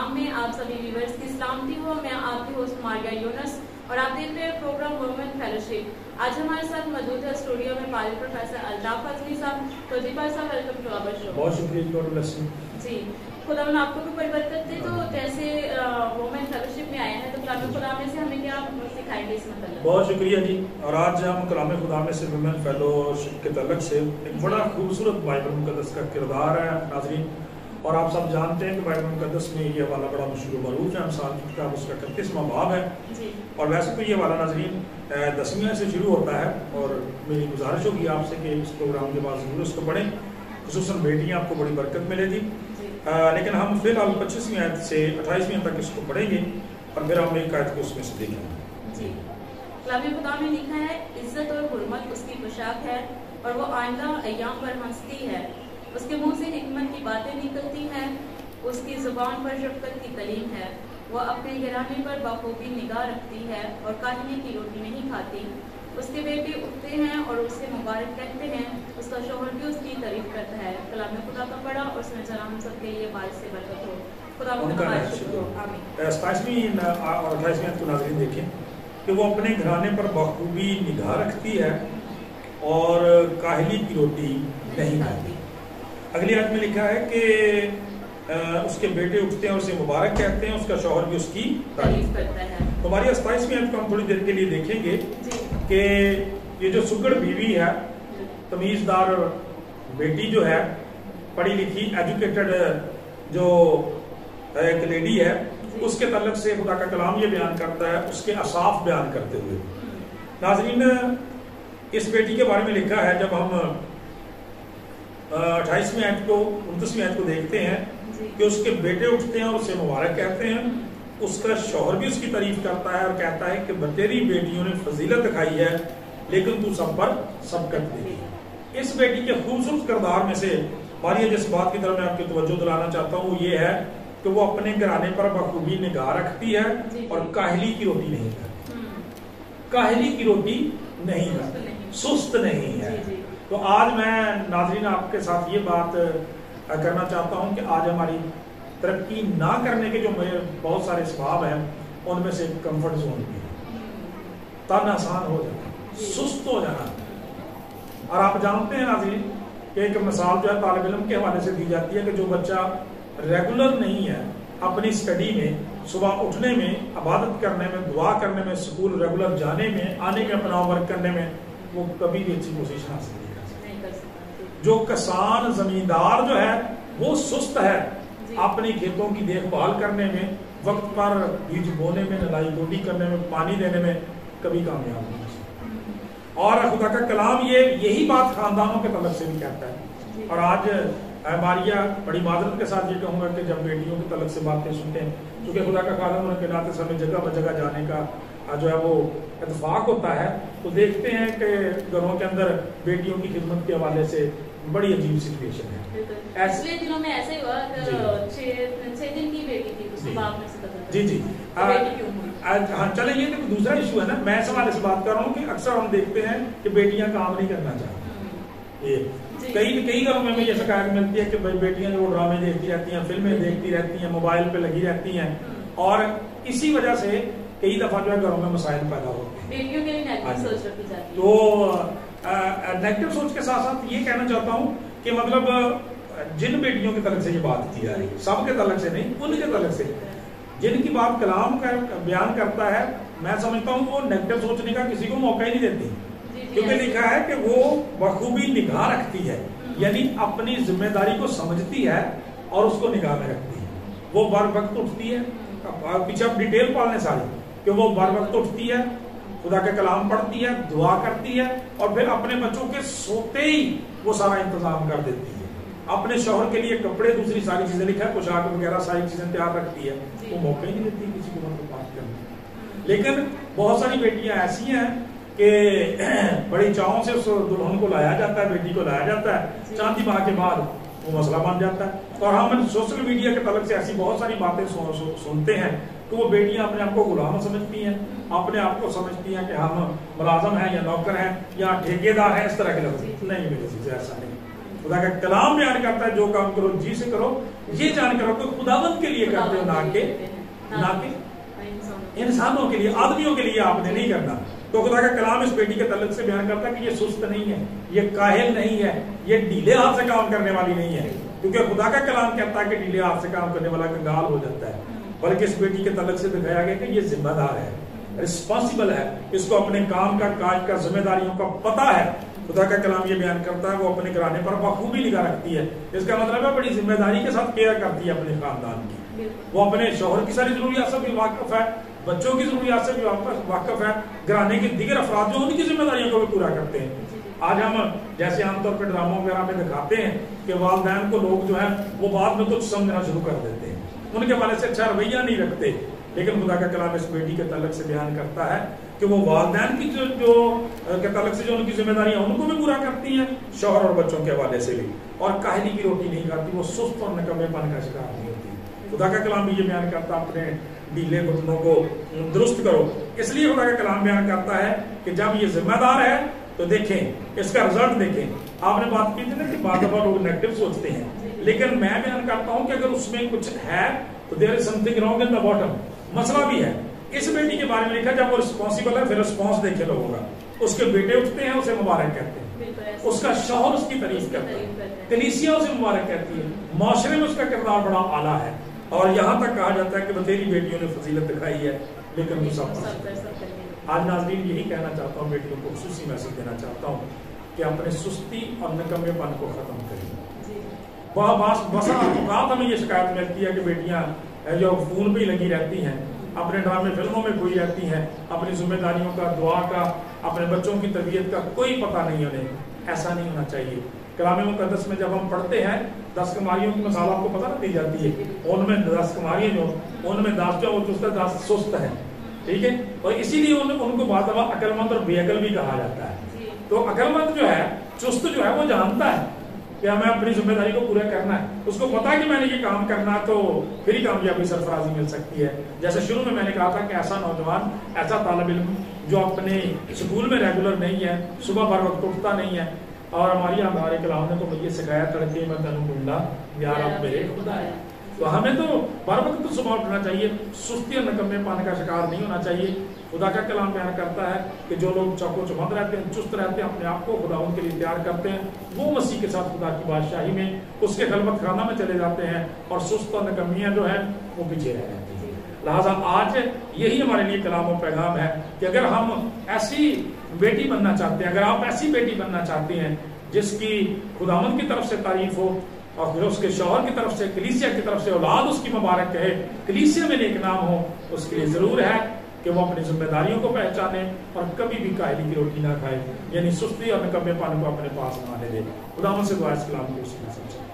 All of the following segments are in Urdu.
نام میں آپ سبھی ویورز کی سلامتی ہو. میں آپ کی ہوسٹ ماریہ یونس اور آپ دیکھ رہے ہیں پروگرام وومن فیلوشپ. آج ہمارے ساتھ موجود ہے اسٹوڈیو میں پارل پروفیسر الطاف اظمی صاحب. تو جی پال صاحب ویلکم ٹو آور شو. بہت شکریہ. جی خدا نے آپ کو بھی بڑی برکت دے. تو جیسے وومن فیلوشپ میں آئے ہیں تو کلام خدا میں سے ہمیں کیا سکھائیں گے اس مطلب؟ بہت شکریہ جی. اور آج ہم کلام خدا میں سے وومن فیلوشپ کے تعلق سے ایک بڑا خوبصورت بائبل مقدس کا کردار ہے ناظرین. اور آپ سب جانتے ہیں کہ بائبل مقدس میں یہ حوالہ بڑا مشہور و معروف ہے. مثال کی کتاب اس کا 31واں باب ہے. اور ویسے تو یہ حوالہ ناظرین 10ویں سے شروع ہوتا ہے اور میری گزارش ہوگی آپ سے کہ اس پروگرام کے بعد ضرور اس کو پڑھیں. خصوصاً بیٹیاں آپ کو بڑی برکت ملے گی. لیکن ہم فی الحال 25ویں آیت سے 28ویں تک اس کو پڑھیں گے اور پھر ہم ایک آیت کو اس میں سے دیکھیں گے. جی کلام خدا میں لکھا ہے عزت اور حرمت اس کی پوشاک ہے اور وہ آئندہ ایام پر ہنستی ہے. اس کے منہ سے حکمت کی باتیں نکلتی ہیں. اس کی زبان پر شفقت کی تعلیم ہے. وہ اپنے گھرانے پر بخوبی نگاہ رکھتی ہے اور کاہنے کی روٹی نہیں کھاتی. اس کے بیٹے اٹھتے ہیں اور اس سے مبارک کہتے ہیں. اس کا شوہر بھی اس کی تعریف کرتا ہے. کلام خدا کا پڑھا اور اس میں ذرا ہم سب کے لیے باعث سے برکت ہو. خدا ہمارا شکر ہو. آمین. 27ویں اور 28ویں کو ناظرین دیکھیں کہ وہ اپنے گھرانے پر بخوبی نگاہ رکھتی ہے اور کاہلی کی روٹی نہیں کھاتی. اگلی آیت میں لکھا ہے کہ اس کے بیٹے اٹھتے ہیں اور اسے مبارک کہتے ہیں. اس کا شوہر بھی اس کی تعریف کرتا ہے. ہماری 27ویں آیت کو ہم تھوڑی دیر کے لیے دیکھیں گے کہ یہ جو سگڑ بیوی ہے, تمیزدار بیٹی جو ہے, پڑھی لکھی ایجوکیٹڈ جو ایک لیڈی ہے, اس کے تعلق سے خدا کا کلام یہ بیان کرتا ہے اس کے اوصاف بیان کرتے ہوئے. ناظرین اس بیٹی کے بارے میں لکھا ہے, جب ہم 28ویں آیت کو 29ویں آیت کو دیکھتے ہیں کہ اس کے بیٹے اٹھتے ہیں اور اسے مبارک کہتے ہیں. اس کا شوہر بھی اس کی تعریف کرتا ہے اور کہتا ہے کہ تیری بیٹیوں نے فضیلت دکھائی ہے لیکن تو سب پر سبقت دے. اس بیٹی کے خوبصورت کردار میں سے باری جس بات کی طرف میں آپ کی توجہ دلانا چاہتا ہوں وہ یہ ہے کہ وہ اپنے گھرانے پر بخوبی نگاہ رکھتی ہے اور کاہلی کی روٹی نہیں کھاتی. کاہلی کی روٹی نہیں کھاتی, سست نہیں ہے. تو آج میں ناظرین آپ کے ساتھ یہ بات کرنا چاہتا ہوں کہ آج ہماری ترقی نہ کرنے کے جو بہت سارے اسباب ہیں ان میں سے کمفرٹ زون بھی ہے. تن آسان ہو جانا, سست ہو جانا. اور آپ جانتے ہیں ناظرین کہ ایک مثال جو ہے طالب علم کے حوالے سے دی جاتی ہے کہ جو بچہ ریگولر نہیں ہے اپنی اسٹڈی میں, صبح اٹھنے میں, عبادت کرنے میں, دعا کرنے میں, اسکول ریگولر جانے میں, آنے میں, اپنا ورک کرنے میں, وہ کبھی بھی اچھی پوزیشن حاصل نہیں کر سکتا. جو کسان زمیندار جو ہے وہ سست ہے اپنی کھیتوں کی دیکھ بھال کرنے میں, وقت پر بیج بونے میں, نلائی گوڈی کرنے میں, پانی دینے میں, کبھی کامیاب نہیں ہو سکتا. اور خدا کا کلام یہی بات خاندانوں کے تعلق سے بھی کہتا ہے. اور آج ماریہ بڑی معذرت کے ساتھ یہ کہوں گا کہ جب بیٹیوں کے تعلق سے باتیں سنتے ہیں, کیونکہ خدا کا خادم ہونے کے ناطے سے ہمیں جگہ بجگہ جانے کا جو ہے وہ اتفاق ہوتا ہے, تو دیکھتے ہیں کہ گھروں کے اندر بیٹیوں کی خدمت کے حوالے سے بڑی عجیب سچویشن ہے. پچھلے دنوں میں ایسے ہوا کہ 6 دن کی بیٹی تھی, اس کے بعد میں سے جی ہاں چلیں, یہ تو دوسرا ایشو ہے نا. میں اس حوالے سے بات کر رہا ہوں کہ اکثر ہم دیکھتے ہیں کہ بیٹیاں کام نہیں کرنا چاہتی. کئی گھروں میں یہ شکایت ملتی ہے کہ بیٹیاں جو ڈرامے دیکھتی رہتی ہیں, فلمیں دیکھتی رہتی ہیں, موبائل پہ لگی رہتی ہیں, اور اسی وجہ سے کئی دفعہ جو ہے گھروں میں مسائل پیدا ہوتے ہیں. بیٹیوں کے لیے نیگیٹو سوچ رکھی جاتی ہے. تو نیگیٹو سوچ کے ساتھ ساتھ یہ کہنا چاہتا ہوں کہ مطلب جن بیٹیوں کے تعلق سے یہ بات کی جا رہی ہے, سب کے تعلق سے نہیں, ان کے تعلق سے جن کی بات کلام کا بیان کرتا ہے, میں سمجھتا ہوں وہ نیگیٹو سوچنے کا کسی کو موقع ہی نہیں دیتی. کیونکہ لکھا ہے کہ وہ بخوبی نگاہ رکھتی ہے, یعنی اپنی ذمہ داری کو سمجھتی ہے اور اس کو نگاہ میں رکھتی ہے. وہ بر وقت اٹھتی ہے, پیچھے آپ ڈیٹیل پڑھ لیں ساری, کہ وہ بر وقت اٹھتی ہے, خدا کے کلام پڑھتی ہے, دعا کرتی ہے, اور پھر اپنے بچوں کے سوتے ہی وہ سارا انتظام کر دیتی ہے. اپنے شوہر کے لیے کپڑے, دوسری ساری چیزیں, لکھا ہے پوشاک وغیرہ ساری چیزیں تیار رکھتی ہے. وہ موقع ہی نہیں دیتی کسی کو مطلب بات کرنے. لیکن بہت ساری بیٹیاں ایسی ہیں کہ بڑی چاہوں سے اس دلہن کو لایا جاتا ہے, بیٹی کو لایا جاتا ہے, چاندی ماہ کے بعد وہ مسئلہ بن جاتا ہے. اور ہم سوشل میڈیا کے تعلق سے ایسی بہت ساری باتیں سنتے ہیں کہ وہ بیٹیاں اپنے آپ کو غلام سمجھتی ہیں, اپنے آپ کو سمجھتی ہیں کہ ہم ملازم ہیں یا نوکر ہیں یا ٹھیکیدار ہیں, اس طرح کے لفظ نہیں. میرے سے ایسا نہیں. خدا کا کلام بیان کرتا ہے جو کام کرو جی سے کرو، یہ جان کرو کہ خداوند کے لیے کرتے ہو، نہ کہ انسانوں کے لیے، آدمیوں کے لیے آپ نے نہیں کرنا۔ تو خدا کا کلام اس بیٹی کے تعلق سے بیان کرتا ہے کہ یہ سست نہیں ہے، یہ کاہل نہیں ہے، یہ ڈھیلے ہاتھ سے کام کرنے والی نہیں ہے، کیونکہ خدا کا کلام کہتا ہے کہ ڈھیلے ہاتھ سے کام کرنے والا کنگال ہو جاتا ہے، بلکہ اس بیٹی کے تعلق سے دکھایا گیا کہ یہ ذمہ دار ہے، رسپانسبل ہے، اس کو اپنے کام کا، کاج کا، ذمہ داریوں کا پتہ ہے۔ خدا کا کلام یہ بیان کرتا ہے وہ اپنے گھرانے پر بخوبی نگاہ رکھتی ہے، اس کا مطلب ہے بڑی ذمہ داری کے ساتھ کیئر کرتی ہے اپنے خاندان کی، وہ اپنے شوہر کی ساری ضروریات سے بھی واقف ہے، بچوں کی ضروریات سے بھی واقف ہے، گھرانے کے دیگر افراد جو ان کی ذمہ داریوں کو بھی پورا کرتے ہیں۔ آج ہم جیسے عام طور پہ ڈراموں وغیرہ میں دکھاتے ہیں کہ والدین کو لوگ جو ہے وہ بعد میں کچھ سمجھنا شروع کر دیتے ہیں، ان کے والے سے اچھا رویہ نہیں رکھتے، لیکن خدا کا کلام اس بیٹی کے تعلق سے بیان کرتا ہے کہ وہ والدین کی جو کے تعلق سے جو ان کی ذمہ داریاں ان کو بھی پورا کرتی ہیں، شوہر اور بچوں کے حوالے سے بھی، اور کاہلی کی روٹی نہیں کھاتی، وہ سست اور نکمے پن کا شکار نہیں ہوتی۔ خدا کا کلام بھی یہ بیان کرتا ہے اپنے ڈھیلے گھٹنوں کو درست کرو۔ اس لیے خدا کا کلام بیان کرتا ہے کہ جب یہ ذمہ دار ہے تو دیکھیں اس کا رزلٹ دیکھیں۔ آپ نے بات کی تھی نا کہ بعض دفعہ لوگ نیگیٹو سوچتے ہیں، لیکن میں بیان کرتا ہوں کہ اگر اس میں کچھ ہے تو there is something wrong in the bottom, مسئلہ بھی ہے۔ اس بیٹی کے بارے میں لکھا جب وہ رسپانسبل ہے پھر رسپانس دیکھے لوگوں کا، اس کے بیٹے اٹھتے ہیں اسے مبارک کہتے ہیں، اس کا شوہر اس کی تعریف کرتا ہے، کلیسیا اسے مبارک کہتی ہے، معاشرے میں اس کا کردار بڑا اعلیٰ ہے، اور یہاں تک کہا جاتا ہے کہ بتیری بیٹیوں نے فضیلت دکھائی ہے لیکن وہ سب آج ناظرین یہی کہنا چاہتا ہوں، بیٹیوں کو خصوصی میسج دینا چاہتا ہوں کہ اپنے سستی اور نکمے پن کو ختم کریں۔ بسا اوقات ہمیں یہ شکایت ملتی ہے کہ بیٹیاں جو فون پہ ہی لگی رہتی ہیں، اپنے ڈرامے فلموں میں کھوئی رہتی ہیں، اپنی ذمہ داریوں کا، دعا کا، اپنے بچوں کی تربیت کا کوئی پتہ نہیں انہیں۔ ایسا نہیں ہونا چاہیے۔ کلام مقدس میں جب ہم پڑھتے ہیں 10 کماریوں کی مثال آپ کو پتہ نہ دی جاتی ہے، ان میں 10 کماریاں جو ان میں 10 جو وہ چست ہے 10 سست ہے، ٹھیک ہے، اور اسی لیے ان کو بعض دفعہ عقل مند اور بے عقل بھی کہا جاتا ہے۔ تو عقل مند جو ہے، چست جو ہے، وہ جانتا ہے کہ ہمیں اپنی ذمہ داری کو پورا کرنا ہے، اس کو پتا ہے کہ میں نے یہ کام کرنا ہے تو پھر ہی کامیابی سرفرازی مل سکتی ہے۔ جیسے شروع میں نے کہا تھا کہ ایسا نوجوان، ایسا طالب علم جو اپنے اسکول میں ریگولر نہیں ہے، صبح بر وقت اٹھتا نہیں ہے، اور ہمارے کلام نے تو یہ سکھایا تڑکے میں تنو ڈھونڈا یار آپ میرے خدا ہے۔ تو ہمیں تو بر وقت تو صبح اٹھنا چاہیے، سستی اور نکمے پن کا شکار نہیں ہونا چاہیے۔ خدا کا کلام بیان کرتا ہے کہ جو لوگ چوکو چوبند رہتے ہیں، چست رہتے ہیں، اپنے آپ کو خداوند کے لیے تیار کرتے ہیں، وہ مسیح کے ساتھ خدا کی بادشاہی میں، اس کے خلوت خانہ میں چلے جاتے ہیں، اور سست اور نکمیاں جو ہیں وہ پیچھے رہ جاتی ہیں۔ لہٰذا آج یہی ہمارے لیے کلام و پیغام ہے کہ اگر ہم ایسی بیٹی بننا چاہتے ہیں، اگر آپ ایسی بیٹی بننا چاہتے ہیں جس کی خداوند کی طرف سے تعریف ہو، اور پھر اس کے شوہر کی طرف سے، کلیسیا کی طرف سے اولاد اس کی مبارک کہے، کلیسیا میں نیک نام ہو، اس کے لیے ضرور ہے کہ وہ اپنی ذمہ داریوں کو پہچانے اور کبھی بھی کاہلی کی روٹی نہ کھائے، یعنی سستی اور نکمے پن کو اپنے پاس نہ آنے دے۔ خداوند سے دعا اس کلام کو اسی میں سمجھے۔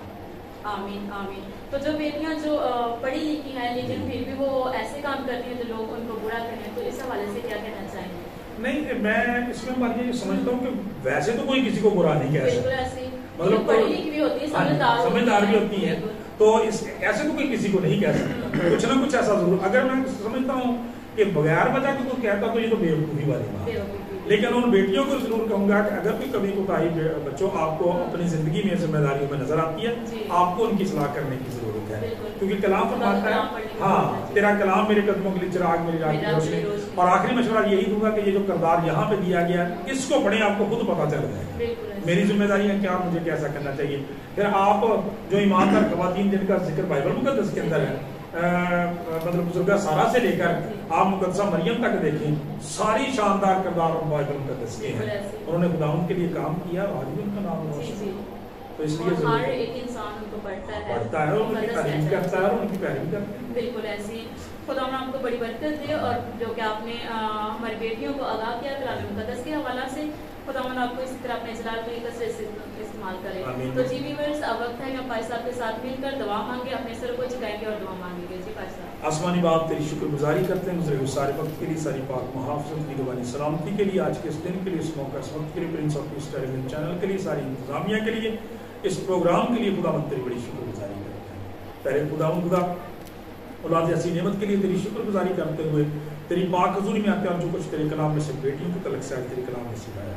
آمین آمین۔ تو جو بیٹیاں جو پڑھی لکھی ہیں لیکن پھر بھی وہ ایسے کام کرتی ہیں جو لوگ ان کو برا کہیں، تو اس حوالے سے کیا کہنا چاہیں گے؟ نہیں، میں اس میں یہ سمجھتا ہوں کہ ویسے تو کوئی کسی کو برا نہیں کہہ سکتا، مطلب سمجھدار بھی ہوتی ہیں، تو ایسے تو کوئی کسی کو نہیں کہہ سکتا، کچھ نہ کچھ ایسا ضرور۔ اگر میں سمجھتا ہوں کہ بغیر وجہ کو کوئی کہتا تو یہ تو بے وقوفی والی بات ہے، لیکن ان بیٹیوں کو ضرور کہوں گا کہ اگر کوئی کبھی کوتاہی بچوں آپ کو اپنی زندگی میں ذمہ داریوں میں نظر آتی ہے، آپ کو ان کی اصلاح کرنے کی ضرورت ہے، کیونکہ کلام فرماتا ہے ہاں تیرا کلام میرے قدموں کے لیے چراغ، میری راہ کی روشنی۔ اور آخری مشورہ یہی دوں گا کہ یہ جو کردار یہاں پہ دیا گیا ہے اس کو پڑھیں، آپ کو خود پتہ چل جائے میری ذمہ داریاں کیا، مجھے کیسا کرنا چاہیے۔ پھر آپ جو ایماندار خواتین جن کا ذکر بائبل مقدس کے اندر ہے، مطلب بزرگہ سارہ سے لے کر آپ مقدسہ مریم تک دیکھیں، ساری شاندار کردار بائبل مقدس کے ہیں، انہوں نے خداوند کے لیے کام کیا، آج بھی ان کا نام روشن ہے۔ تو اس لیے ہر ایک انسان ان کو پڑھتا ہے اور ان کی تعریف کرتا ہے اور ان کی پیروی کرتا ہے۔ بالکل ایسی خدا نے آپ کو بڑی برکت دے، اور جو کہ آپ نے ہماری بیٹیوں کو آگاہ کیا کلام مقدس کے حوالہ سے، خدا آپ کو اسی طرح اپنے اجلال طریقے سے استعمال کرے۔ تو جی ویورز، اب وقت ہے کہ ہم پاش صاحب کے ساتھ مل کر دعا مانگے، اپنے سر کو جھکائیں گے اور دعا مانگیں گے۔ جی پاش صاحب۔ آسمانی باپ تیری شکر گزاری کرتے ہیں گزرے ہوئے سارے وقت کے لیے، ساری پاک محافظت کی روانی سلامتی کے لیے، آج کے اس دن کے لیے، اس موقع اس وقت کے لیے، Prince of Peace television channel کے لیے، ساری انتظامیہ کے لیے، اس پروگرام کے لیے خداوند تیری بڑی شکر گزاری کرتے ہیں۔ پہلے خداوند خدا اولاد ایسی نعمت کے لیے تیری شکر گزاری کرتے ہوئے تیری پاک حضوری میں آتے ہیں، اور جو کچھ تیرے کلام میں سے بیٹیوں کے تعلق سے آج تیرے کلام میں سکھایا